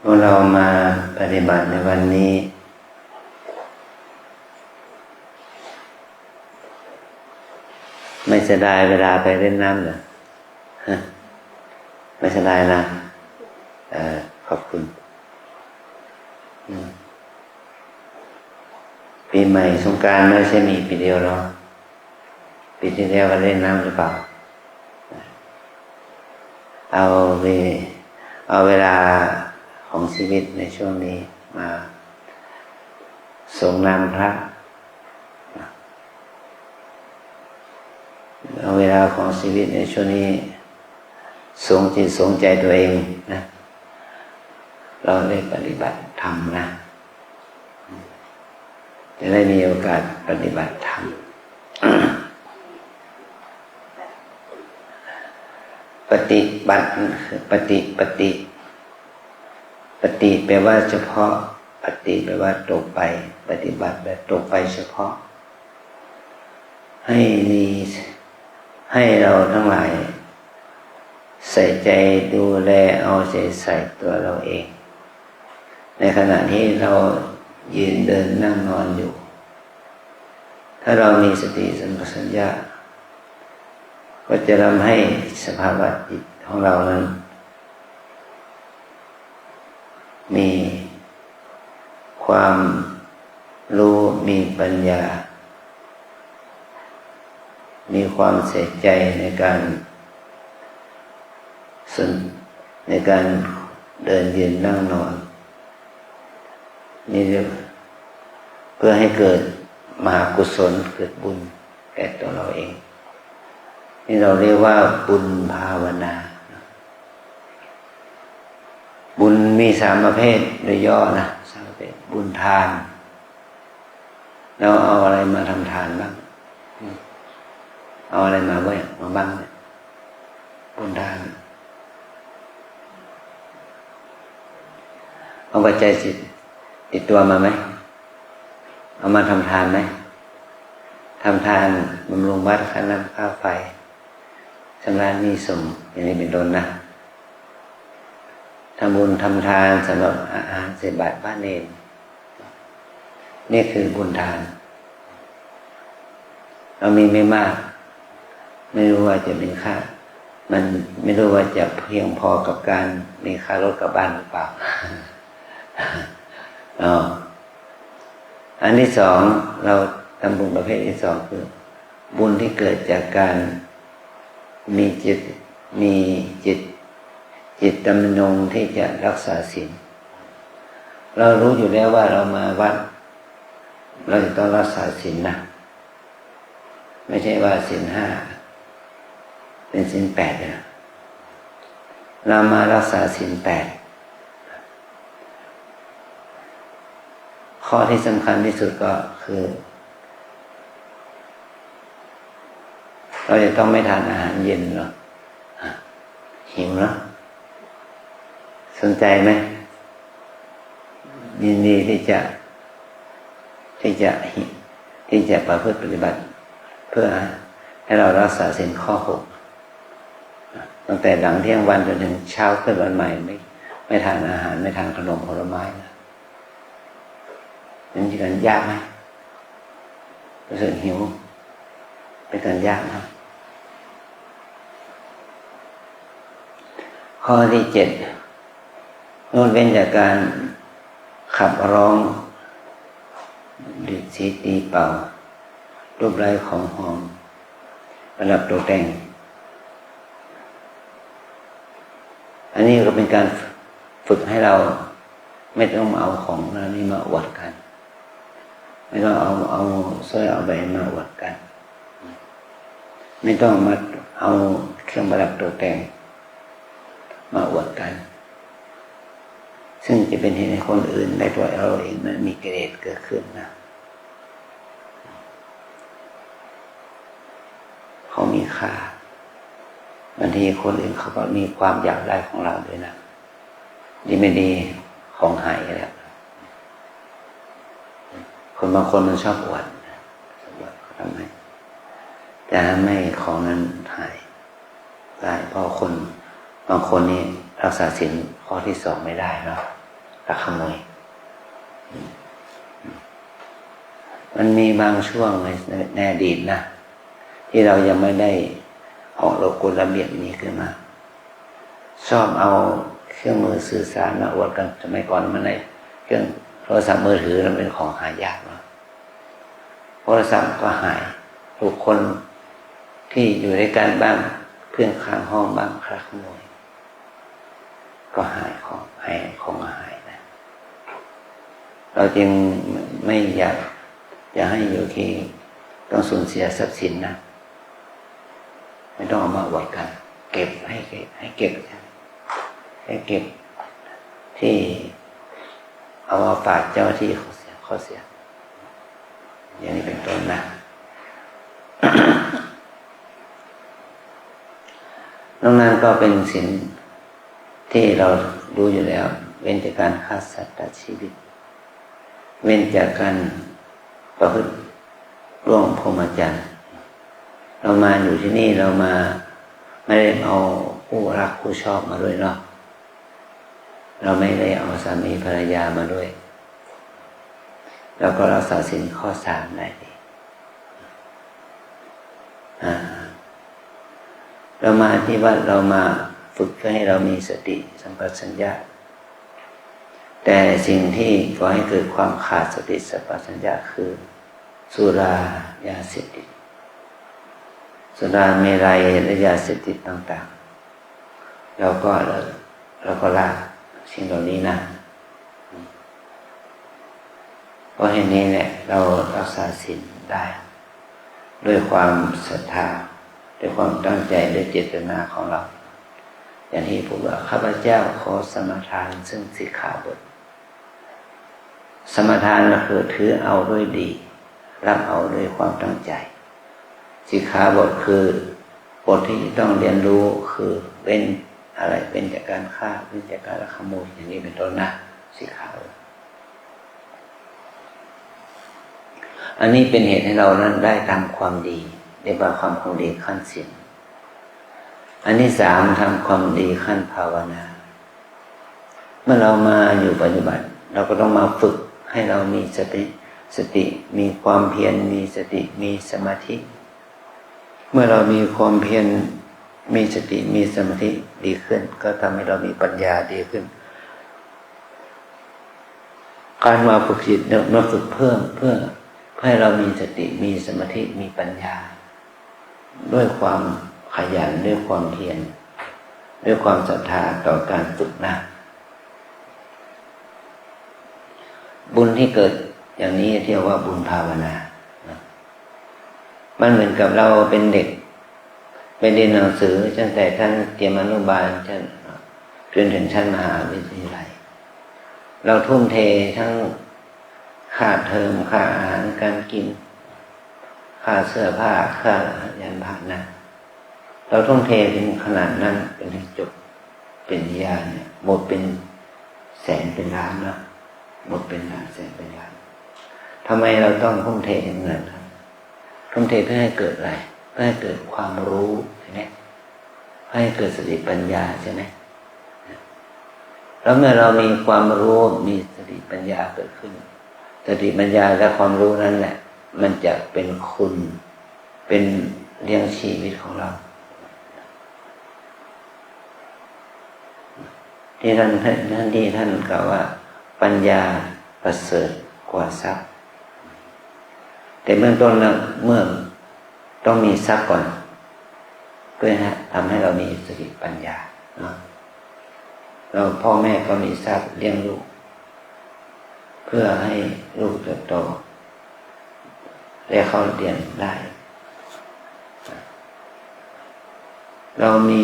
พวกเรามาปฏิบัติในวันนี้ไม่เสียดายเวลาไปเล่นน้ำเหรอไม่เสียดายนะขอบคุณปีใหม่สงกรานต์ไม่ใช่มีปีเดียวหรอกปีที่แล้วก็เล่นน้ำหรือเปล่าเอาเวลาของชีวิตในช่วงนี้มาส่งน้ำพระเอาเวลาของชีวิตในช่วงนี้สงจิตสงใจตัวเองนะเราได้ปฏิบัติธรรมนะจะได้มีโอกาสปฏิบัติธรรม ปฏิบัติปฏิแปลว่าเฉพาะปฏิแปลว่าตรงไปปฏิบัติแบบตรงไปเฉพาะให้เราทั้งหลายใส่ใจดูแลเอาใจใส่ตัวเราเองในขณะที่เรายืนเดินนั่งนอนอยู่ถ้าเรามีสติสัมปชัญญะก็จะทำให้สภาวะจิตของเรานั้นมีความรู้มีปัญญามีความใส่ใจในการเดินยืนนั่งนอนนี่เพื่อให้เกิดมหากุศลเกิดบุญแก่ตัวเราเองนี่เราเรียกว่าบุญภาวนาบุญมี3ประเภทโดยย่อนะ3ประเภทบุญทานเราเอาอะไรมาทำทานบ้างเอาอะไรมาบ้างเนี่ยบุญทานเอาปัจจัยสิติดตัวมาไหมเอามาทำทานไหมทำทานบำรุงวัดค่าน้ำค่าไฟชำระหนี้สงฆ์อย่างนี้เป็นต้นนะทำบุญทำทานสำหรับอาหารใส่บาตรพระเนรนี่คือบุญทานเรามีไม่มากไม่รู้ว่าจะเป็นค่ามันไม่รู้ว่าจะเพียงพอกับการมีค่ารถกลับบ้านหรือเปล่าอันที่สองเราทำบุญประเภทที่สองคือบุญที่เกิดจากการมีจิตดำรงที่จะรักษาศีลเรารู้อยู่แล้วว่าเรามาวัดเราจะต้องรักษาศีลนะไม่ใช่ว่าศีล5เป็นศีล8นะเรามารักษาศีล8ข้อที่สำคัญที่สุดก็คือเราจะต้องไม่ทานอาหารเย็นหรอกหิวเนาะสนใจไหมยินดีที่จะประพฤติปฏิบัติเพื่อให้เรารักษาศีลข้อ6ตั้งแต่หลังเที่ยงวันจนถึงเช้าขึ้นวันใหม่ไม่ทานอาหารไม่ทานขนมผลไม้นะนั่นเป็นการยากไหมรู้สึกหิวเป็นการยากนะข้อที่7งดเว้นจากการขับร้องดื่มสีตีเป่ารูปไร้ของหอมประดับตกแต่งอันนี้ก็เป็นการฝึกให้เราไม่ต้องเอาของเหล่านี้มาอวดกันไม่ต้องเอาสร้อยเอาแหวนมาอวดกันไม่ต้องมาเอาเครื่องประดับตกแต่งมาอวดกันซึ่งจะเป็นเหตุให้คนอื่นและตัวเราเองนั้นมีกิเลสเกิดขึ้นนะเขามีค่าบางทีคนอื่นเขาก็มีความอยากได้ของเราด้วยนะดีไม่ดีของหายแล้วคนบางคนมันชอบอวดเขาทำให้จะไม่ของนั้นหายได้เพราะคนบางคนนี่รักษาศีลข้อที่2ไม่ได้เนาะ ลักขโมยมันมีบางช่วงในอดีตนะที่เรายังไม่ได้ออกกฎระเบียบนี้ขึ้นมาชอบเอาเครื่องมือสื่อสารมาอวดกันสมัยก่อนมันในเครื่องโทรศัพท์มือถือมันเป็นของหายากเนาะโทรศัพท์ก็หายทุกคนที่อยู่ในการบ้างเพื่อนข้างห้องบ้างคลักขโมยก็หายของหายนะเราจึงไม่อยากให้อยู่ที่ต้องสูญเสียทรัพย์สินนะไม่ต้องเอามาอวดกันเก็บให้เก็บที่เอามาฝากเจ้าที่เขาเสียอย่างนี้เป็นต้นนะนอกนั้นก็เป็นศีลที่เรารู้อยู่แล้วเว้นจากการฆ่าสัตว์ตัดชีวิตเว้นจากการประพฤติร่วงพรหมจรรย์เรามาอยู่ที่นี่เรามาไม่ได้เอาผู้รักผู้ชอบมาด้วยเนาะเราไม่ได้เอาสามีภรรยามาด้วยเราก็รักษาศีลข้อ 3ได้ดีเรามาที่วัดเรามาฝึกเพื่อให้เรามีสติสัมปชัญญะแต่สิ่งที่ก่อให้เกิดความขาดสติสัมปชัญญะคือสุรายาเสพติดสุราเมรัยและยาเสพติดต่างๆเราก็ละสิ่งเหล่านี้นะเพราะเหตุนี้แหละเรารักษาศีลได้ด้วยความศรัทธาด้วยความตั้งใจด้วยเจตนาของเราอย่างที่พูดว่าข้าพเจ้าขอสมทานซึ่งสิกขาบทสมทานก็คือถือเอาด้วยดีรับเอาด้วยความตั้งใจสิกขาบทคือบทที่ต้องเรียนรู้คือเว้นอะไรเป็นจากการฆ่าเว้นจากการลักขโมยอย่างนี้เป็นต้นนะสิกขาบทอันนี้เป็นเหตุให้เรานั้นได้ทำความดีได้บำความดีขั้นศีลอันที่ 3ทำความดีขั้นภาวนาเมื่อเรามาอยู่ปฏิบัติเราก็ต้องมาฝึกให้เรามีสติมีความเพียรมีสติมีสมาธิเมื่อเรามีความเพียรมีสติมีสมาธิดีขึ้นก็ทำให้เรามีปัญญาดีขึ้นการมาฝึกจิตมาฝึกเพิ่มเพื่อให้เรามีสติมีสมาธิมีปัญญาด้วยความขยันด้วยความเพียรด้วยความศรัทธาต่อการฝึกนะบุญที่เกิดอย่างนี้เรียกว่าบุญภาวนามันเหมือนกับเราเป็นเด็กไปเรียนหนังสือตั้งแต่ชั้นเตรียมอนุบาลจนถึงชั้นมหาวิทยาลัยเราทุ่มเททั้งค่าเทอมค่าอาหารการกินค่าเสื้อผ้าค่ายานพาหนะเราทุ่มเทถึงขนาดนั้นเป็นจบเป็นญาเนี่ยหมดเป็นแสนเป็นล้านนะหมดเป็นล้านแสนเป็นล้านทำไมเราต้องทุ่มเทอย่างนั้นครับทุ่มเทเพื่อให้เกิดอะไรเพื่อให้เกิดความรู้ใช่ไหมเพื่อให้เกิดสติปัญญาใช่ไหมแล้วเมื่อเรามีความรู้มีสติปัญญาเกิดขึ้นสติปัญญาและความรู้นั้นแหละมันจะเป็นคุณเป็นเลี้ยงชีวิตของเราที่ท่านกล่าวว่าปัญญาประเสริฐกว่าทรัพย์แต่เบื้องต้นเราเมื่อต้องมีทรัพย์ก่อนเพื่อทำให้เรามีสติปัญญาเราพ่อแม่ก็มีทรัพย์เลี้ยงลูกเพื่อให้ลูกเติบโตและเข้าเรียนได้เรามี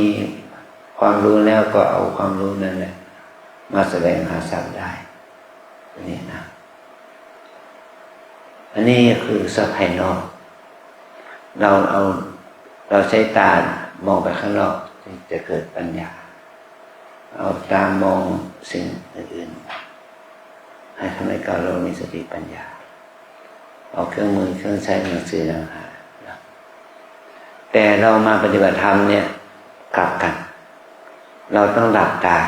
ความรู้แล้วก็เอาความรู้นั่นแหละมาแสวงหาทรัพย์ได้นี่นะอันนี้คือทรัพย์ภายนอกเราใช้ตามองไปข้างนอกจะเกิดปัญญาเอาตามองสิ่งอื่นๆให้ทำให้เรามีสติปัญญาเอาเครื่องมือเครื่องใช้หนังสือต่างๆแต่เรามาปฏิบัติธรรมเนี่ยกลับกันเราต้องหลับตา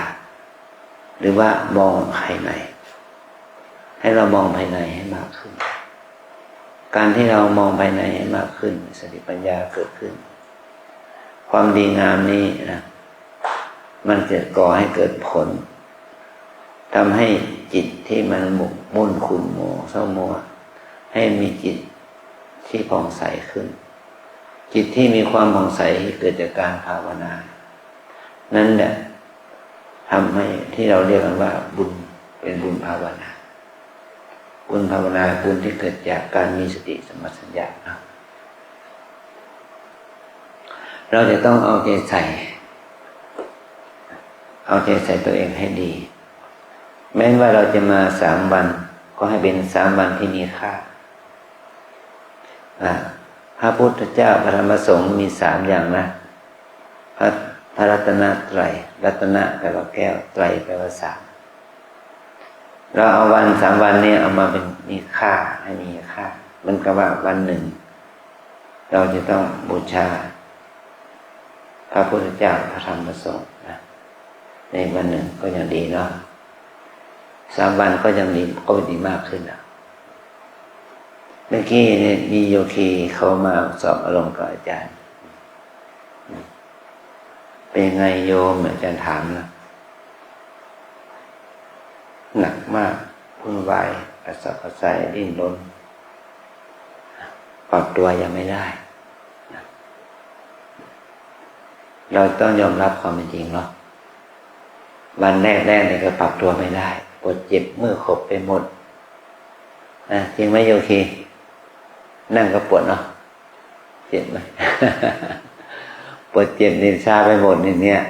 หรือว่ามองภายในให้เรามองภายในให้มากขึ้นการที่เรามองภายในให้มากขึ้นสติปัญญาเกิดขึ้นความดีงามนี้นะมันจะก่อให้เกิดผลทำให้จิตที่มันหมกมุ่นขุ่นมัวเศร้ามัวให้มีจิตที่ผ่องใสขึ้นจิตที่มีความผ่องใสเกิดจากการภาวนานั่นแหละทำให้ที่เราเรียกกันว่าบุญเป็นบุญภาวนาบุญภาวนาบุญที่เกิดจากการมีสติสัมปชัญญะนะเราจะต้องเอาใจใส่ตัวเองให้ดีแม้ว่าเราจะมา3 วันก็ให้เป็น3 วันที่มีค่าพระพุทธเจ้าพระธรรมสงฆ์มี3 อย่างนะพระรัตนตรัยรัตนะแปลว่าแก้วไตรแปลว่า3เราเอาวัน3 วันนี้เอามาเป็นมีค่าให้มีค่ามันก็ว่าวันหนึ่งเราจะต้องบูชาพระพุทธเจ้าพระธรรมพระสงฆ์นะในวันหนึ่งก็ยังดีเนาะ3 วันก็ยังดีก็ดีมากขึ้นนะเมื่อกี้เนี่ยมีโยคีเขามาสอบอารมณ์กับอาจารย์เป็นไงโยมอาจารย์ถามนะหนักมากวุ่นวายกระสับกระส่ายดิ้นรนปรับตัวยังไม่ได้เราต้องยอมรับความเป็นจริงเนาะวันแรกเนี่ยก็ปรับตัวไม่ได้ปวดเจ็บมือขบไปหมดจริงไหมโยคีนั่งก็ปวดเนาะเจ็บไหม ปวดเจ็บนินชาไปหมดเนี่ย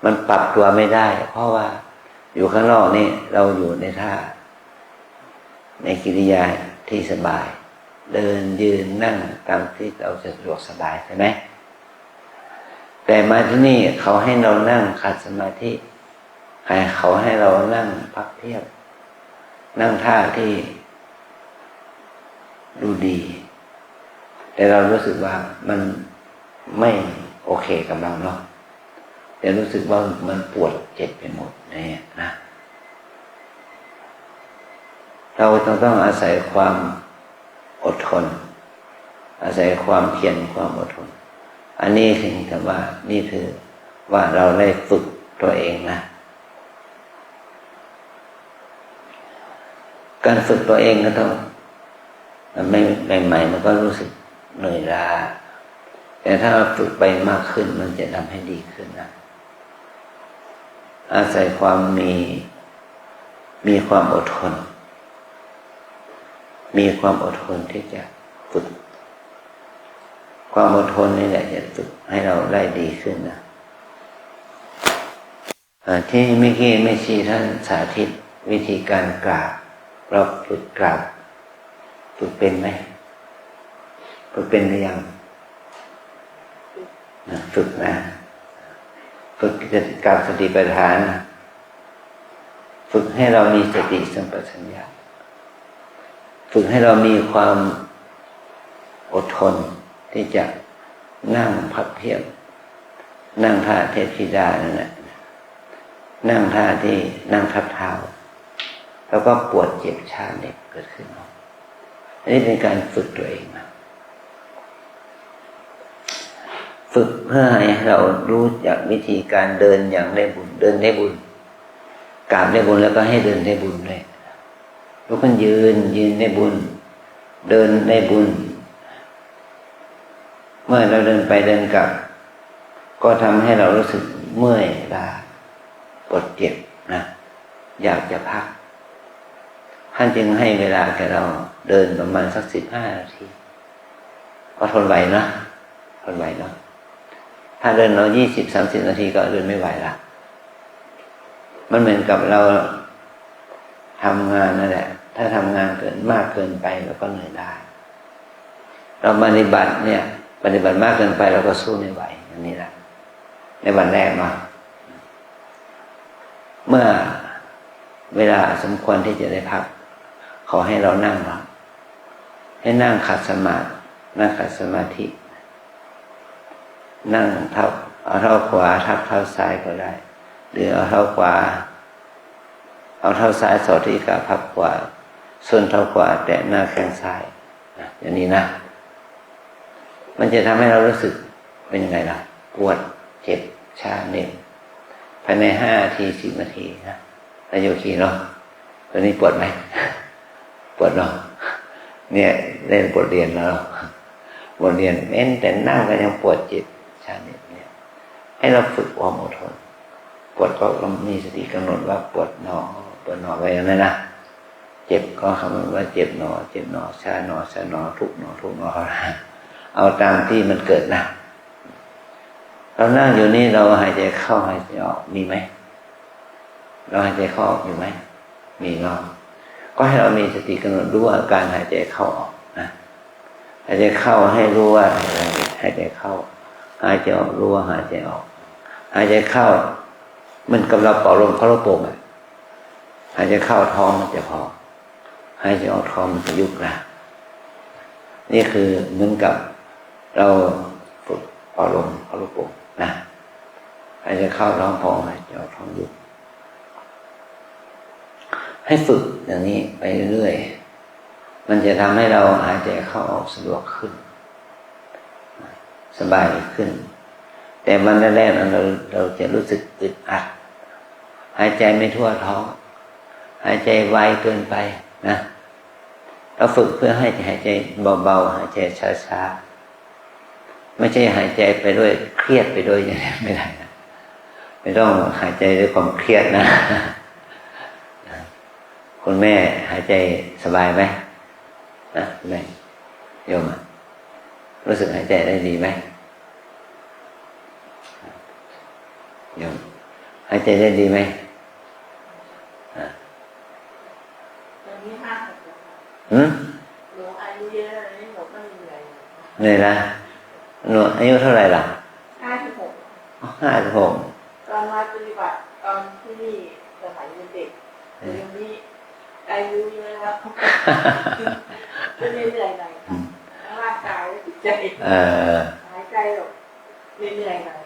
มันปรับตัวไม่ได้เพราะว่าอยู่ข้างนอกนี่เราอยู่ในท่าในกิริยาที่สบายเดินยืนนั่งตามที่เราจะสะดวกสบายใช่ไหมแต่มาที่นี่เขาให้เรานั่งขัดสมาธิเขาให้เรานั่งพักเพียบนั่งท่าที่ดูดีแต่เรารู้สึกว่ามันไม่โอเคกับเราเนาะแต่รู้สึกว่ามันปวดเจ็บไปหมดเนี่ยนะเราต้องอาศัยความอดทนอาศัยความเพียรความอดทนอันนี้ถึงแต่ว่านี่คือว่าเราได้ฝึกตัวเองนะการฝึกตัวเองก็ต้องไม่ใหม่ๆมันก็รู้สึกเหนื่อยล้าแต่ถ้าเราฝึกไปมากขึ้นมันจะทำให้ดีขึ้นนะอาศัยความมีความอดทนมีความอดทนที่จะฝึกความอดทนนี่แหละจะฝึกให้เราได้ดีขึ้นนะที่เมื่อกี้แม่ชีท่านสาธิตวิธีการกราบเราฝึกกราบฝึกเป็นไหมฝึกเป็นหรือยังฝึกนะฝึกกราบสติปัฏฐานฝึกให้เรามีสติสัมปชัญญะฝึกให้เรามีความอดทนที่จะนั่งพับเพียบนั่งท่าเทพธิดานั่นแหละนั่งท่าที่นั่งทับเท้าแล้วก็ปวดเจ็บชาเด็กเกิดขึ้นอันนี้เป็นการฝึกตัวเองนะฝึกเพื่อให้เรารู้จักวิธีการเดินอย่างได้บุญเดินได้บุญกราบได้บุญแล้วก็ให้เดินได้บุญเลยลุกขึ้นยืนได้บุญเดินได้บุญเมื่อเราเดินไปเดินกลับก็ทำให้เรารู้สึกเมื่อยล้าปวดเจ็บนะอยากจะพักท่านจึงให้เวลาแก่เราเดินประมาณสัก15 นาทีก็ทนไหวนะทนไหวเนาะถ้าเดินเรา20-30 นาทีก็เดินไม่ไหวละมันเหมือนกับเราทำงานนั่นแหละถ้าทำงานมากเกินไปเราก็เหนื่อยได้เราปฏิบัติมากเกินไปเราก็สู้ไม่ไหวอย่างนี้แหละในวันแรกเนาะเมื่อเวลาสมควรที่จะได้พักขอให้เรานั่งเราให้นั่งขัดสมาธินั่งขัดสมาธินั่งเอาเท้าขวาทับเท้าซ้ายก็ได้หรือเอาเท้าขวา เอาเท้าซ้ายสอดที่ขาพับขวาส่วนเท้าขวาแตะหน้าแข้งซ้ายอย่างนี้นะมันจะทำให้เรารู้สึกเป็นยังไงล่ะปวดเจ็บชาเหน็บภายใน5 นาที 10 นาทีนะแล้วโยคีเนาะตอนนี้ปวดไหมปวดเนาะเนี่ยเล่นบทเรียนแล้วบทเรียนเม้นแต่นั่งก็ยังปวดเจ็บชาเหน็บเนี่ยให้เราฝึกความอดทนปวดก็มีสติกำหนดว่าปวดหนอปวดหนอไปอย่างนั้นนะเจ็บก็คำนวณว่าเจ็บหนอเจ็บหนอชาหนอชาหนอทุกหนอทุกหนอเอาตามที่มันเกิดนะเรานั่งอยู่นี่เราหายใจเข้าหายใจออกมีไหมเราหายใจเข้าออกอยู่ไหมมีเนาะก็ให้เรามีสติกำหนดรู้ว่าการหายใจเข้าออกนะหายใจเข้าให้รู้ว่าหายใจเข้าหายใจออกรู้ว่าหายใจออกหายใจเข้ามันกับเราเป่าลมเข้าลูกโป่งอ่ะหายใจเข้าท้องมันจะพองหายใจออกท้องมันจะยุบนะนี่คือเหมือนกับเราฝึกเป่าลมเข้าลูกโป่งนะหายใจเข้าท้องพองหายใจออกท้องยุบให้ฝึกอย่างนี้ไปเรื่อยๆมันจะทำให้เราหายใจเข้าออกสะดวกขึ้นสบายขึ้นแต่วันแรกๆเราจะรู้สึกอึดอัดหายใจไม่ทั่วท้องหายใจไวเกินไปนะเราฝึกเพื่อให้หายใจเบาๆหายใจช้าๆไม่ใช่หายใจไปด้วยเครียดไปด้วยอย่างนี้ไม่ได้นะไม่ต้องหายใจด้วยความเครียดนะคุณแม่หายใจสบายไหมนะคุณแม่โยมรู้สึกหายใจได้ดีไหมโยมหายใจได้ดีไหมหนูอายุเยอะแล้วหนูก็เหนื่อยเหนื่อยนะหนูอายุเท่าไหร่ล่ะ56ตอนมาปฏิบัติตอนที่นี่สมัยเป็นเด็กเดี๋ยวนี้อายุเยอะแล้วก็เหนื่อยหน่อยค่ะร่างกายและจิตใจหายใจแบบเหนื่อยหน่อย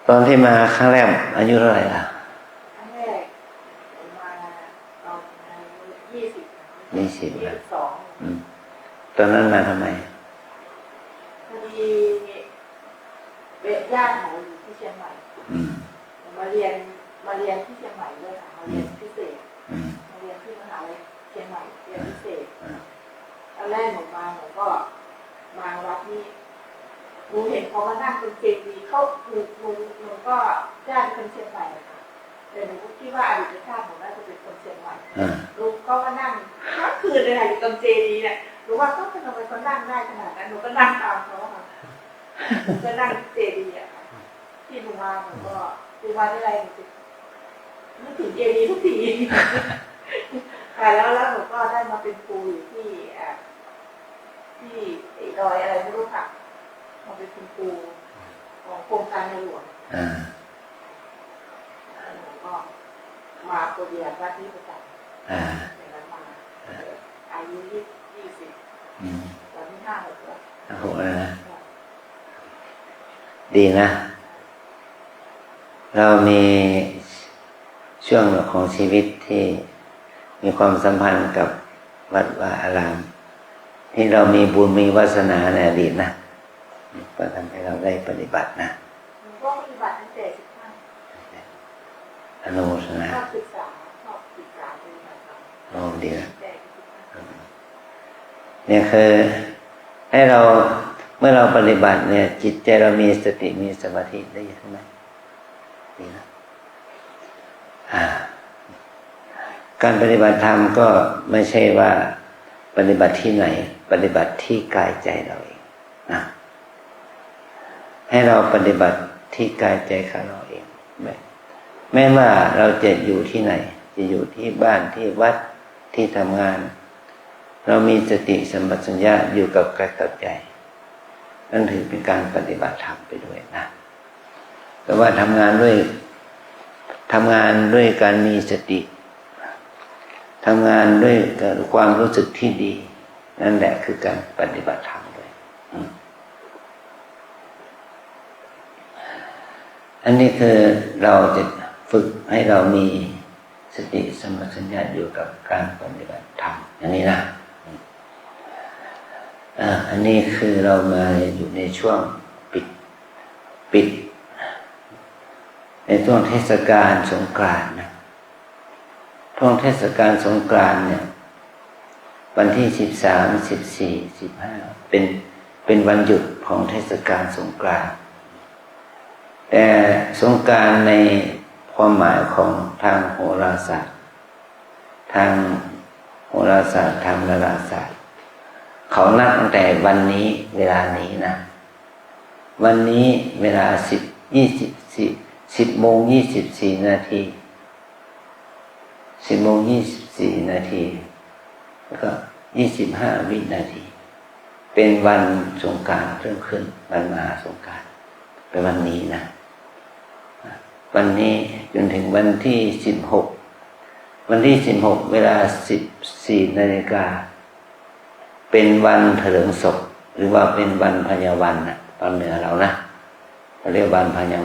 ตอนที่มาครั้งแรกอายุเท่าไหร่ล่ะครั้งแรกมาตอนอายุ20 ตอนนั้นมาทำไมพอดีญาติหนูอยู่ที่เชียงใหม่มาเรียนที่เชียงใหม่ด้วยค่ะมาเรียนพิเศษมาเรียนที่มหาวิทยาลัยเชียงใหม่เรียนพิเศษตอนแรกหนูก็มาวัดนี้หนูเห็นเขามานั่งเป็นเจดีย์เขาหนูก็ญาติเป็นคนเชียงใหม่ค่ะแต่หนูคิดว่าอดีตชาติหนูน่าจะเป็นคนเชียงใหม่ลุงก็มานั่งทั้งคืนเลยค่ะอยู่ตรงเจดีย์เนี่ยหนูว่าเขาทำไมเขานั่งได้ขนาดนั้นหนูก็นั่งตามเขาค่ะก็นั่งเจดีย์อ่ะที่หนูมาหนูก็ดูว่าได้ไรหนูจะนึกถึงเจดีย์ทุกทีแล้วหนูก็ได้มาเป็นครูอยู่ที่ดอยอะไรไม่รู้ค่ะมาเป็นคุณครูของโครงการในหลวงหนูก็มาปฏิบัติหน้าที่ประจำอย่างนั้นมาอายุ20ตอนนี้56แล้วนะดีนะเรามีช่วงของชีวิตที่มีความสัมพันธ์กับวัดวาอารามที่เรามีบุญมีวาสนาในอดีตนะก็ทำให้เราได้ปฏิบัตินะก็ปฏิบัติตั้งแต่15อนุโมทนาชอบศึกษาปฏิบัติธรรมดีนะเนี่ยคือให้เราเมื่อเราปฏิบัติเนี่ยจิตใจเรามีสติมีสมาธิได้ใช่ไหมดีนะการปฏิบัติธรรมก็ไม่ใช่ว่าปฏิบัติที่ไหนปฏิบัติที่กายใจเราเองนะให้เราปฏิบัติที่กายใจของเราเองแม้ว่าเราจะอยู่ที่ไหนจะอยู่ที่บ้านที่วัดที่ทำงานเรามีสติสัมปชัญญะอยู่กับกายกับใจนั่นถือเป็นการปฏิบัติธรรมไปด้วยนะแต่ว่าทำงานด้วยการมีสติทำงานด้วยความรู้สึกที่ดีนั่นแหละคือการปฏิบัติธรรมด้วยอันนี้คือเราจะ ฝึกให้เรามีสติสัมปชัญญะอยู่กับการปฏิบัติธรรมอย่างนี้นะอันนี้คือเรามาอยู่ในช่วงปิดในช่วงเทศกาลสงกรานต์นะช่วงเทศกาลสงกรานต์เนี่ยวันที่13 14 15เป็นวันหยุดของเทศกาลสงกรานต์แต่สงกรานต์ในความหมายของทางโหราศาสตร์ทางดาราศาสตร์เขานัดตั้งแต่วันนี้เวลานี้นะวันนี้เวลา10 โมง 24 นาที10 โมง 24 นาทีแล้วก็25 วินาทีเป็นวันสงกรานต์เริ่มขึ้นวันมหาสงกรานต์เป็นวันนี้นะวันนี้จนถึงวันที่16วันที่16เวลา14 นาฬิกาเป็นวันเถลิงศพหรือว่าเป็นวันพญาวันนะตอนเหนือเรานะเราเรียกวันพญา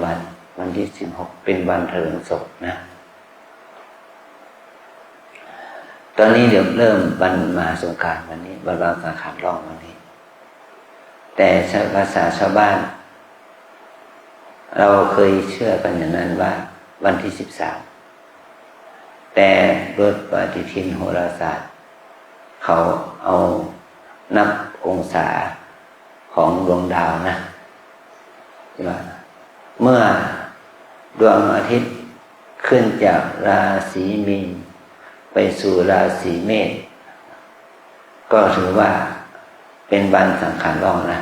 วันที่16เป็นวันเถลิงศพนะตอนนี้เดี๋ยวเริ่มวันมหาสงกรานต์วันนี้วันสังขารล่องวันนี้แต่ภาษาชาวบ้านเราเคยเชื่อกันอย่างนั้นว่าวันที่13แต่โดยปฏิทินโหราศาสตร์เขาเอานับองศาของดวงดาวนะว่าเมื่อดวงอาทิตย์ขึ้นจากราศีมีนไปสู่ราศีเมษก็ถือว่าเป็นวันสังขารล่องนะ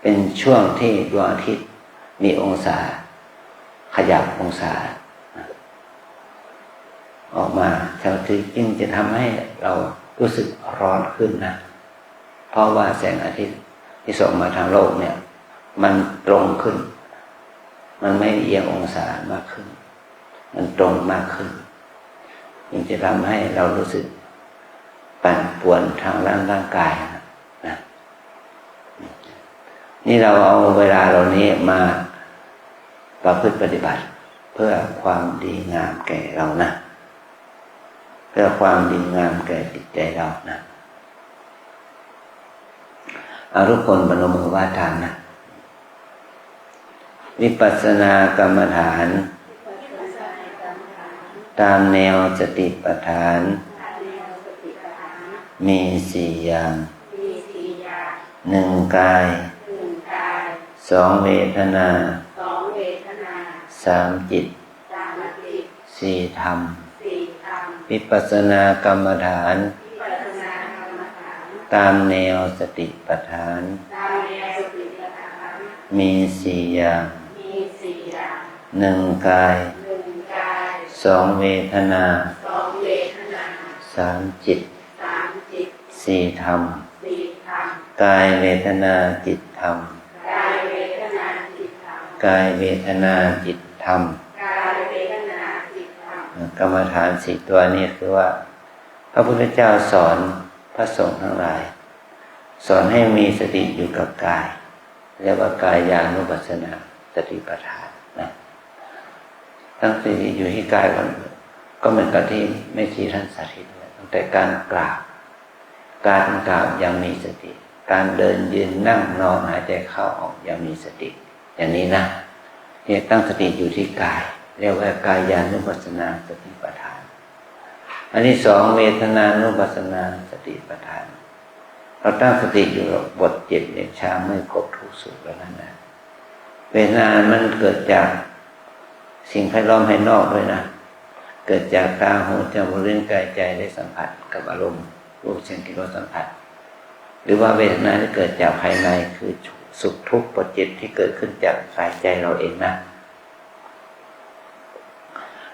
เป็นช่วงที่ดวงอาทิตย์มีองศาขยับองศาออกมาจึงจะทำให้เรารู้สึกร้อนขึ้นนะเพราะว่าแสงอาทิตย์ที่ส่องมาทางโลกเนี่ยมันตรงขึ้นมันไม่เอียงองศามากขึ้นมันตรงมากขึ้นจึงจะทำให้เรารู้สึกปั่นป่วนทางร่างกายนะนี่เราเอาเวลาเหล่านี้มาประพฤติปฏิบัติเพื่อความดีงามแก่เรานะเพื่อความดีงามแก่จิตใจเรานะเอาทุกคนพนมมือไหว้ทานนะวิปัสสนากรรมฐานตามแนวสติปัฏฐานมี4 อย่าง 1 กาย2 เวทนา3 จิต4 ธรรมวิปัสสนากรรมฐานตามแนวสติปัฏฐานมี4 อย่าง 1 กาย2 เวทนา3 จิต4 ธรรมกายเวทนาจิตธรรมกายเวทนาจิตธรรมกรรมฐาน4 ตัวนี้คือว่าพระพุทธเจ้าสอนพระสงฆ์ทั้งหลายสอนให้มีสติอยู่กับกายเรียกว่ากายานุปัสสนาสติปัฏฐานนะตั้งสติอยู่ที่กายก็เหมือนกับที่แม่ชีท่านสาธิตตั้งแต่การกราบยังมีสติการเดินยืนนั่งนอนหายใจเข้าออกยังมีสติอย่างนี้นะเนี่ยตั้งสติอยู่ที่กายเรียกว่ากายานุปัสสนาสติปัฏฐานอันที่2เวทนานุปัสสนาสติปัฏฐานเราตั้งสติอยู่กับบทเจ็บเจ็บชาเมื่อยกบทุกข์สุขแล้วนั่นนะเวทนามันเกิดจากสิ่งภายล้อมภายนอกด้วยนะเกิดจากตาหูจมูกลิ้นกายใจได้สัมผัสกับอารมณ์รูปเสียงกลิ่นรสสัมผัสหรือว่าเวทนาที่เกิดจากภายในคือสุขทุกข์ปวดเจ็บที่เกิดขึ้นจากกายใจเราเองนะ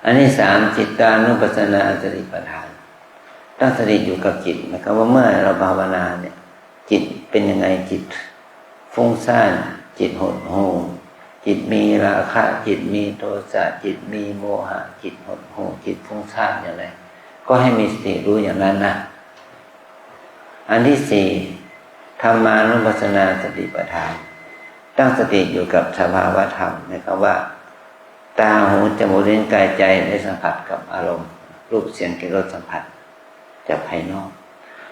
อันที่3จิตตานุปัสสนาสติปัฏฐานตั้งสติอยู่กับจิตนะครับว่าเมื่อเราภาวนาเนี่ยจิตเป็นยังไงจิตฟุ้งซ่านจิตหดหู่จิตมีราคะจิตมีโทสะจิตมีโมหะจิตหดหู่จิตฟุ้งซ่านอย่างไรก็ให้มีสติรู้อย่างนั้นนะอันที่4ธรรมานุปัสสนาสติปัฏฐานตั้งสติอยู่กับสภาวะธรรมนะครับว่า ตาหูจมูกลิ้นกายใจได้สัมผัสกับอารมณ์รูปเสียงกลิ่นรสสัมผัสจากภายนอก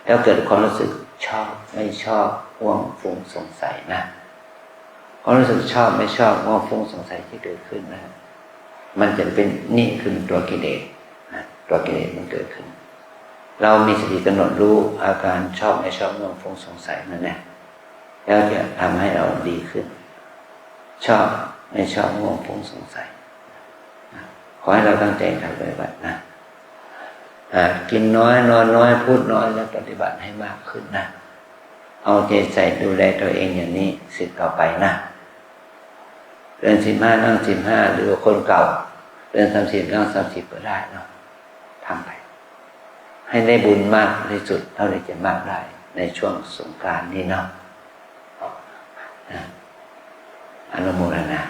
แล้วเกิดความรู้สึกชอบไม่ชอบห่วงฟุ้งสงสัยนะความรู้สึกชอบไม่ชอบห่วงฟุ้งสงสัยที่เกิดขึ้นนะมันจะเป็นนี่คือตัวกิเลสนะตัวกิเลสมันเกิดขึ้นเรามีสติกำหนดรู้อาการชอบไม่ชอบห่วงฟุ้งสงสัยนั่นแหละแล้วจะทำให้เราดีขึ้นชอบไม่ชอบห่วงฟุ้งสงสัยขอให้เราตั้งใจทำปฏิบัตินะกินน้อยนอนน้อยพูดน้อยแล้วปฏิบัติให้มากขึ้นนะเอาใจใส่ดูแลตัวเองอย่างนี้สิต่อไปนะเดิน15นั่ง15หรือคนเก่าเดิน30นั่ง30ก็ได้เนาะทำไปให้ได้บุญมากที่สุดเท่าที่จะมากได้ในช่วงสงกรานต์นี้เนาะอนุโมทนา